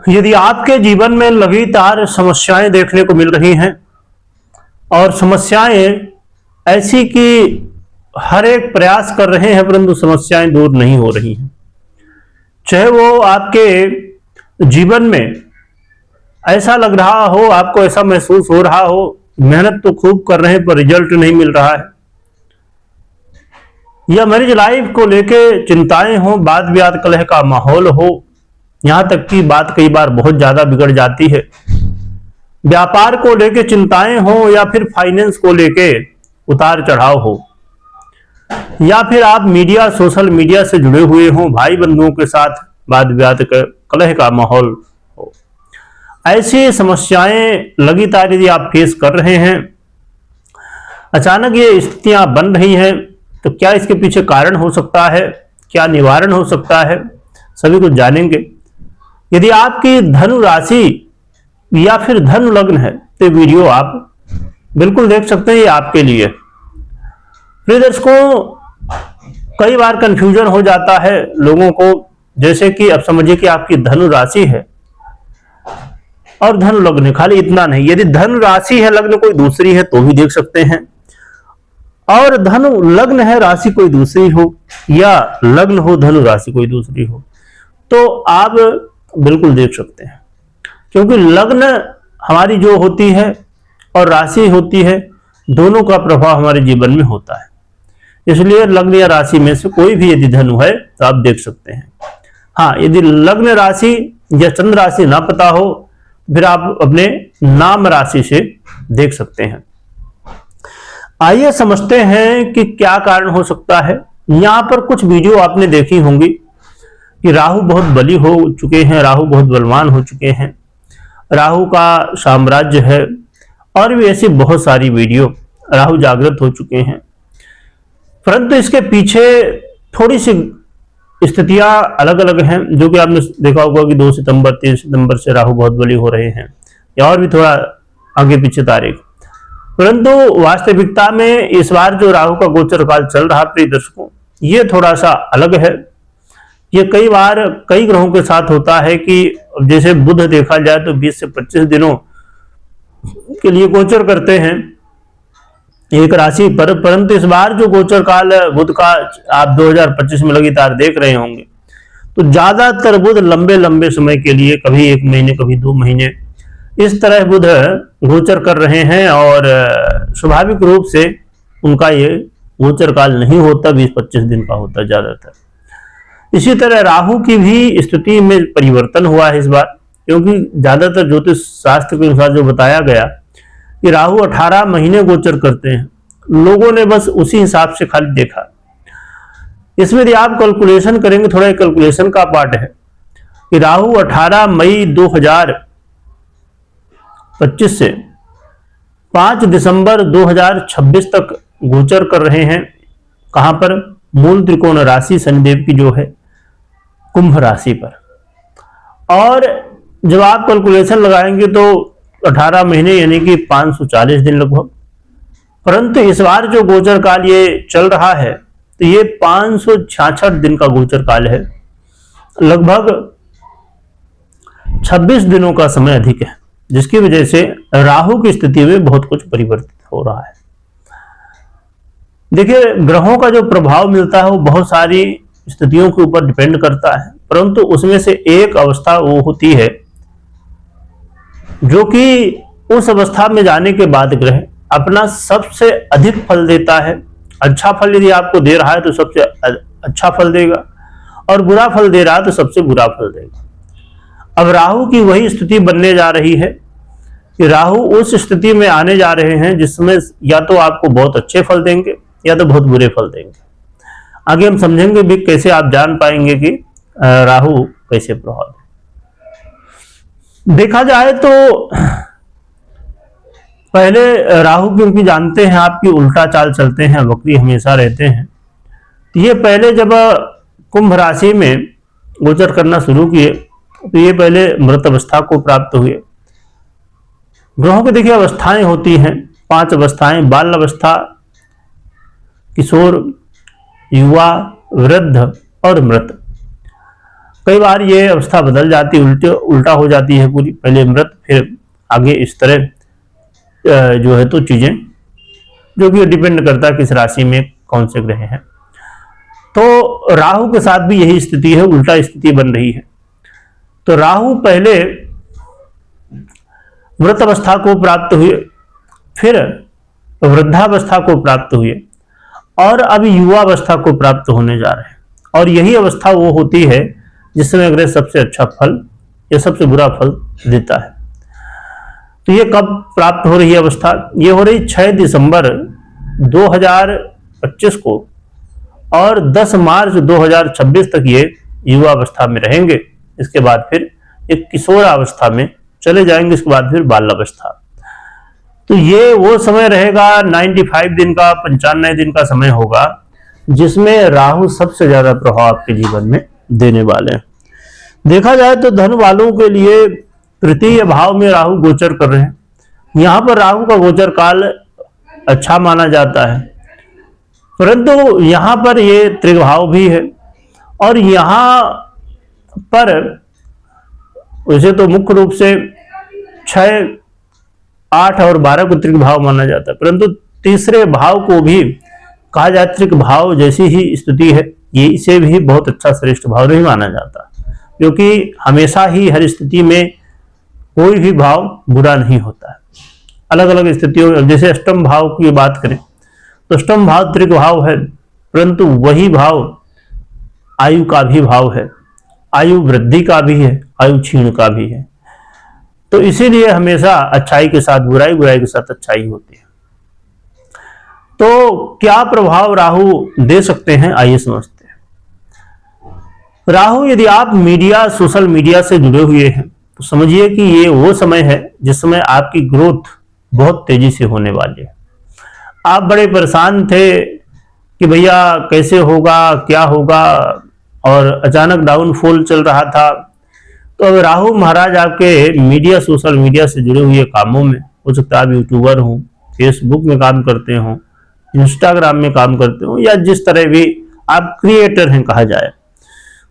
यदि आपके जीवन में लगातार समस्याएं देखने को मिल रही हैं और समस्याएं ऐसी कि हर एक प्रयास कर रहे हैं परंतु समस्याएं दूर नहीं हो रही हैं, चाहे वो आपके जीवन में ऐसा लग रहा हो, आपको ऐसा महसूस हो रहा हो मेहनत तो खूब कर रहे हैं पर रिजल्ट नहीं मिल रहा है, या मैरिज लाइफ को लेके चिंताएं हो, वाद विवाद कलह का माहौल हो, यहां तक कि बात कई बार बहुत ज्यादा बिगड़ जाती है, व्यापार को लेके चिंताएं हो या फिर फाइनेंस को लेके उतार चढ़ाव हो, या फिर आप मीडिया सोशल मीडिया से जुड़े हुए हो, भाई बंधुओं के साथ वाद विवाद कलह का माहौल हो, ऐसी समस्याएं लगातार यदि आप फेस कर रहे हैं, अचानक ये स्थितियां बन रही हैं, तो क्या इसके पीछे कारण हो सकता है, क्या निवारण हो सकता है, सभी कुछ जानेंगे। यदि आपकी धनु राशि या फिर धनु लग्न है तो वीडियो आप बिल्कुल देख सकते हैं, ये आपके लिए। प्रिय दर्शकों, कई बार कंफ्यूजन हो जाता है लोगों को, जैसे कि अब समझिए कि आपकी धनु राशि है और धनु लग्न है, खाली इतना नहीं, यदि धनु राशि है लग्न कोई दूसरी है तो भी देख सकते हैं, और धनु लग्न है राशि कोई दूसरी हो, या लग्न हो धनु राशि कोई दूसरी हो, तो आप बिल्कुल देख सकते हैं। क्योंकि लग्न हमारी जो होती है और राशि होती है, दोनों का प्रभाव हमारे जीवन में होता है, इसलिए लग्न या राशि में से कोई भी यदि धनु है तो आप देख सकते हैं। हाँ, यदि लग्न राशि या चंद्र राशि ना पता हो फिर आप अपने नाम राशि से देख सकते हैं। आइए समझते हैं कि क्या कारण हो सकता है। यहां पर कुछ वीडियो आपने देखी होंगी कि राहु बहुत बली हो चुके हैं, राहु बहुत बलवान हो चुके हैं, राहु का साम्राज्य है, और भी ऐसी बहुत सारी वीडियो, राहु जागृत हो चुके हैं। परंतु इसके पीछे थोड़ी सी स्थितियां अलग अलग हैं, जो कि आपने देखा होगा कि 2 सितंबर 3 सितंबर से राहु बहुत बली हो रहे हैं, या और भी थोड़ा आगे पीछे तारीख। परंतु वास्तविकता में इस बार जो राहु का गोचर काल चल रहा प्रिय दर्शकों, ये थोड़ा सा अलग है। ये कई बार कई ग्रहों के साथ होता है कि जैसे बुध देखा जाए तो 20 से 25 दिनों के लिए गोचर करते हैं एक राशि पर, परंतु इस बार जो गोचर काल बुध का आप 2025 में लगातार देख रहे होंगे, तो ज्यादातर बुध लंबे लंबे समय के लिए, कभी 1 महीने कभी 2 महीने, इस तरह बुध गोचर कर रहे हैं, और स्वाभाविक रूप से उनका ये गोचर काल नहीं होता, 20-25 दिन का होता ज्यादातर। इसी तरह राहु की भी स्थिति में परिवर्तन हुआ है इस बार, क्योंकि ज्यादातर ज्योतिष शास्त्र के अनुसार जो बताया गया कि राहु 18 महीने गोचर करते हैं, लोगों ने बस उसी हिसाब से खाली देखा। इसमें यदि आप कैलकुलेशन करेंगे, थोड़ा कैलकुलेशन का पार्ट है कि राहु 18 मई 2025 से 5 दिसंबर 2026 तक गोचर कर रहे हैं। कहां पर? मूल त्रिकोण राशि शनिदेव की जो है कुंभ राशि पर। और जब आप कैलकुलेशन लगाएंगे तो 18 महीने यानी कि 540 दिन लगभग। परंतु इस बार जो गोचर काल ये चल रहा है तो ये 566 दिन का गोचर काल है, लगभग 26 दिनों का समय अधिक है, जिसकी वजह से राहु की स्थिति में बहुत कुछ परिवर्तित हो रहा है। देखिए, ग्रहों का जो प्रभाव मिलता है वो बहुत सारी स्थितियों के ऊपर डिपेंड करता है, परंतु उसमें से एक अवस्था वो होती है जो कि उस अवस्था में जाने के बाद ग्रह अपना सबसे अधिक फल देता है। अच्छा फल यदि आपको दे रहा है तो सबसे अच्छा फल देगा, और बुरा फल दे रहा है तो सबसे बुरा फल देगा। अब राहु की वही स्थिति बनने जा रही है कि राहु उस स्थिति में आने जा रहे हैं जिसमें या तो आपको बहुत अच्छे फल देंगे या तो बहुत बुरे फल देंगे। आगे हम समझेंगे भी कैसे आप जान पाएंगे कि राहु कैसे प्रभाव। देखा जाए तो पहले राहु क्योंकि जानते हैं आपकी उल्टा चाल चलते हैं, वक्री हमेशा रहते हैं, तो ये पहले जब कुंभ राशि में गोचर करना शुरू किए तो ये पहले मृत अवस्था को प्राप्त हुए। ग्रहों की देखिए अवस्थाएं होती हैं, 5 अवस्थाएं: बाल अवस्था, किशोर, युवा, वृद्ध और मृत। कई बार ये अवस्था बदल जाती है, उल्टा हो जाती है पूरी, पहले मृत फिर आगे, इस तरह जो है तो चीजें, जो कि डिपेंड करता है किस राशि में कौन से ग्रह हैं। तो राहु के साथ भी यही स्थिति है, उल्टा स्थिति बन रही है। तो राहु पहले मृत अवस्था को प्राप्त हुए, फिर वृद्धावस्था को प्राप्त हुए, और अब युवावस्था को प्राप्त होने जा रहे हैं। और यही अवस्था वो होती है जिसमें ग्रह सबसे अच्छा फल या सबसे बुरा फल देता है। तो ये कब प्राप्त हो रही है अवस्था? ये हो रही 6 दिसंबर 2025 को, और 10 मार्च 2026 तक ये युवा अवस्था में रहेंगे। इसके बाद फिर एक किशोरावस्था में चले जाएंगे, इसके बाद फिर बाल्यावस्था। तो ये वो समय रहेगा 95 दिन का, 95 दिन का समय होगा, जिसमें राहु सबसे ज्यादा प्रभाव आपके जीवन में देने वाले हैं। देखा जाए तो धन वालों के लिए तृतीय भाव में राहु गोचर कर रहे हैं। यहां पर राहु का गोचर काल अच्छा माना जाता है, परंतु यहां पर ये त्रिभाव भी है, और यहां पर वैसे तो मुख्य रूप से 6, 8 और 12 को त्रिभाव माना जाता है, परंतु तीसरे भाव को भी कहा जाए त्रिभाव जैसी ही स्थिति है, ये इसे भी बहुत अच्छा श्रेष्ठ भाव नहीं माना जाता, क्योंकि हमेशा ही हर स्थिति में कोई भी भाव बुरा नहीं होता है। अलग अलग स्थितियों, जैसे अष्टम भाव की बात करें तो अष्टम भाव त्रिभाव है, परंतु वही भाव आयु का भी भाव है, आयु वृद्धि का भी है, आयु क्षीण का भी है। तो इसीलिए हमेशा अच्छाई के साथ बुराई, बुराई के साथ अच्छाई होती है। तो क्या प्रभाव राहु दे सकते हैं, आइए समझते हैं। राहु यदि आप मीडिया, सोशल मीडिया से जुड़े हुए हैं तो समझिए कि ये वो समय है जिस समय आपकी ग्रोथ बहुत तेजी से होने वाली है। आप बड़े परेशान थे कि भैया कैसे होगा, क्या होगा, और अचानक डाउनफॉल चल रहा था। तो अब राहु महाराज आपके मीडिया, सोशल मीडिया से जुड़े हुए कामों में, हो सकता है आप यूट्यूबर हो, फेसबुक में काम करते हो, इंस्टाग्राम में काम करते हो, या जिस तरह भी आप क्रिएटर हैं कहा जाए।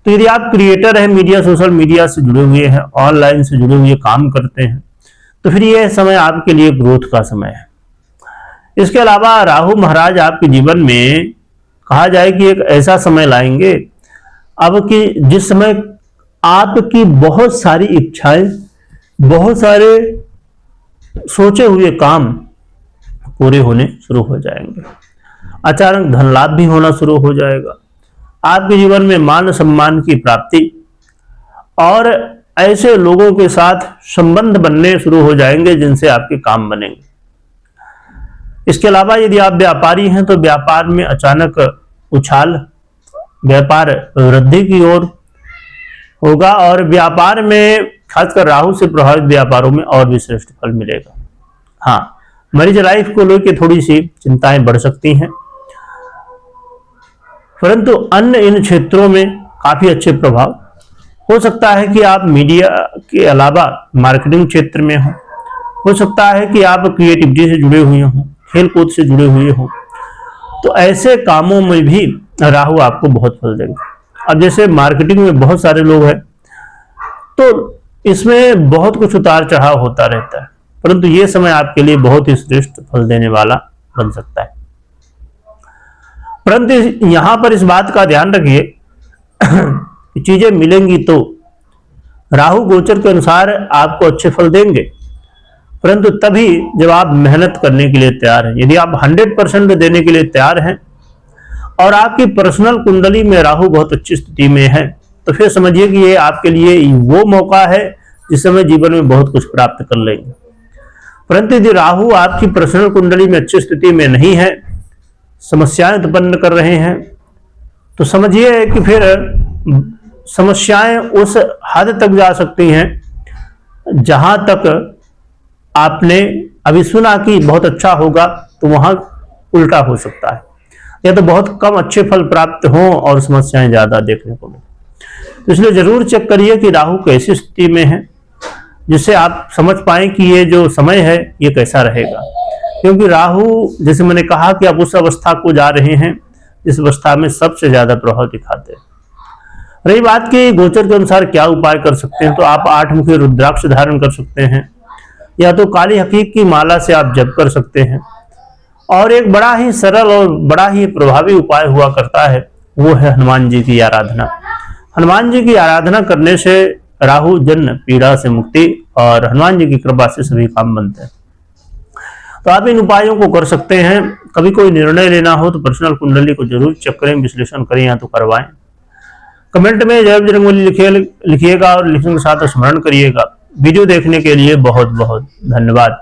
तो यदि आप क्रिएटर हैं, मीडिया, सोशल मीडिया से जुड़े हुए हैं, ऑनलाइन से जुड़े हुए काम करते हैं, तो फिर यह समय आपके लिए ग्रोथ का समय है। इसके अलावा राहु महाराज आपके जीवन में कहा जाए कि एक ऐसा समय लाएंगे अब कि जिस समय आपकी बहुत सारी इच्छाएं, बहुत सारे सोचे हुए काम पूरे होने शुरू हो जाएंगे। अचानक धन लाभ भी होना शुरू हो जाएगा। आपके जीवन में मान सम्मान की प्राप्ति, और ऐसे लोगों के साथ संबंध बनने शुरू हो जाएंगे जिनसे आपके काम बनेंगे। इसके अलावा यदि आप व्यापारी हैं तो व्यापार में अचानक उछाल, व्यापार वृद्धि की ओर होगा, और व्यापार में खासकर राहु से प्रभावित व्यापारों में और भी श्रेष्ठ फल मिलेगा। हाँ, मैरिज लाइफ को लेकर थोड़ी सी चिंताएं बढ़ सकती हैं, परंतु अन्य इन क्षेत्रों में काफी अच्छे प्रभाव हो सकता है कि आप मीडिया के अलावा मार्केटिंग क्षेत्र में हो सकता है कि आप क्रिएटिविटी से जुड़े हुए हों, खेल कूद से जुड़े हुए हों, तो ऐसे कामों में भी राहु आपको बहुत फल देंगे। अब जैसे मार्केटिंग में बहुत सारे लोग हैं तो इसमें बहुत कुछ उतार चढ़ाव होता रहता है, परंतु ये समय आपके लिए बहुत ही श्रेष्ठ फल देने वाला बन सकता है। परंतु यहां पर इस बात का ध्यान रखिए कि चीजें मिलेंगी तो राहु गोचर के अनुसार आपको अच्छे फल देंगे, परंतु तभी जब आप मेहनत करने के लिए तैयार हैं। यदि आप 100% देने के लिए तैयार हैं और आपकी पर्सनल कुंडली में राहु बहुत अच्छी स्थिति में है, तो फिर समझिए कि ये आपके लिए वो मौका है जिस समय जीवन में बहुत कुछ प्राप्त कर लेंगे। परंतु यदि राहु आपकी पर्सनल कुंडली में अच्छी स्थिति में नहीं है, समस्याएं उत्पन्न कर रहे हैं, तो समझिए कि फिर समस्याएं उस हद तक जा सकती हैं जहां तक आपने अभी सुना कि बहुत अच्छा होगा, तो वहां उल्टा हो सकता है, या तो बहुत कम अच्छे फल प्राप्त हों और समस्याएं ज्यादा देखने को मिले। तो इसलिए जरूर चेक करिए कि राहु कैसी स्थिति में है, जिससे आप समझ पाए कि ये जो समय है ये कैसा रहेगा। क्योंकि राहु, जैसे मैंने कहा कि आप उस अवस्था को जा रहे हैं जिस अवस्था में सबसे ज्यादा प्रभाव दिखाते हैं। रही बात की गोचर के अनुसार क्या उपाय कर सकते हैं, तो आप 8 मुखी रुद्राक्ष धारण कर सकते हैं, या तो काली हकीक की माला से आप जप कर सकते हैं। और एक बड़ा ही सरल और बड़ा ही प्रभावी उपाय हुआ करता है, वो है हनुमान जी की आराधना। हनुमान जी की आराधना करने से राहु जन्य पीड़ा से मुक्ति और हनुमान जी की कृपा से सभी काम बनते हैं। तो आप इन उपायों को कर सकते हैं। कभी कोई निर्णय लेना हो तो पर्सनल कुंडली को जरूर चेक करें, विश्लेषण करें या तो करवाएं। कमेंट में जय बजरंगबली लिखिएगा और लिखने के साथ स्मरण करिएगा। वीडियो देखने के लिए बहुत बहुत धन्यवाद।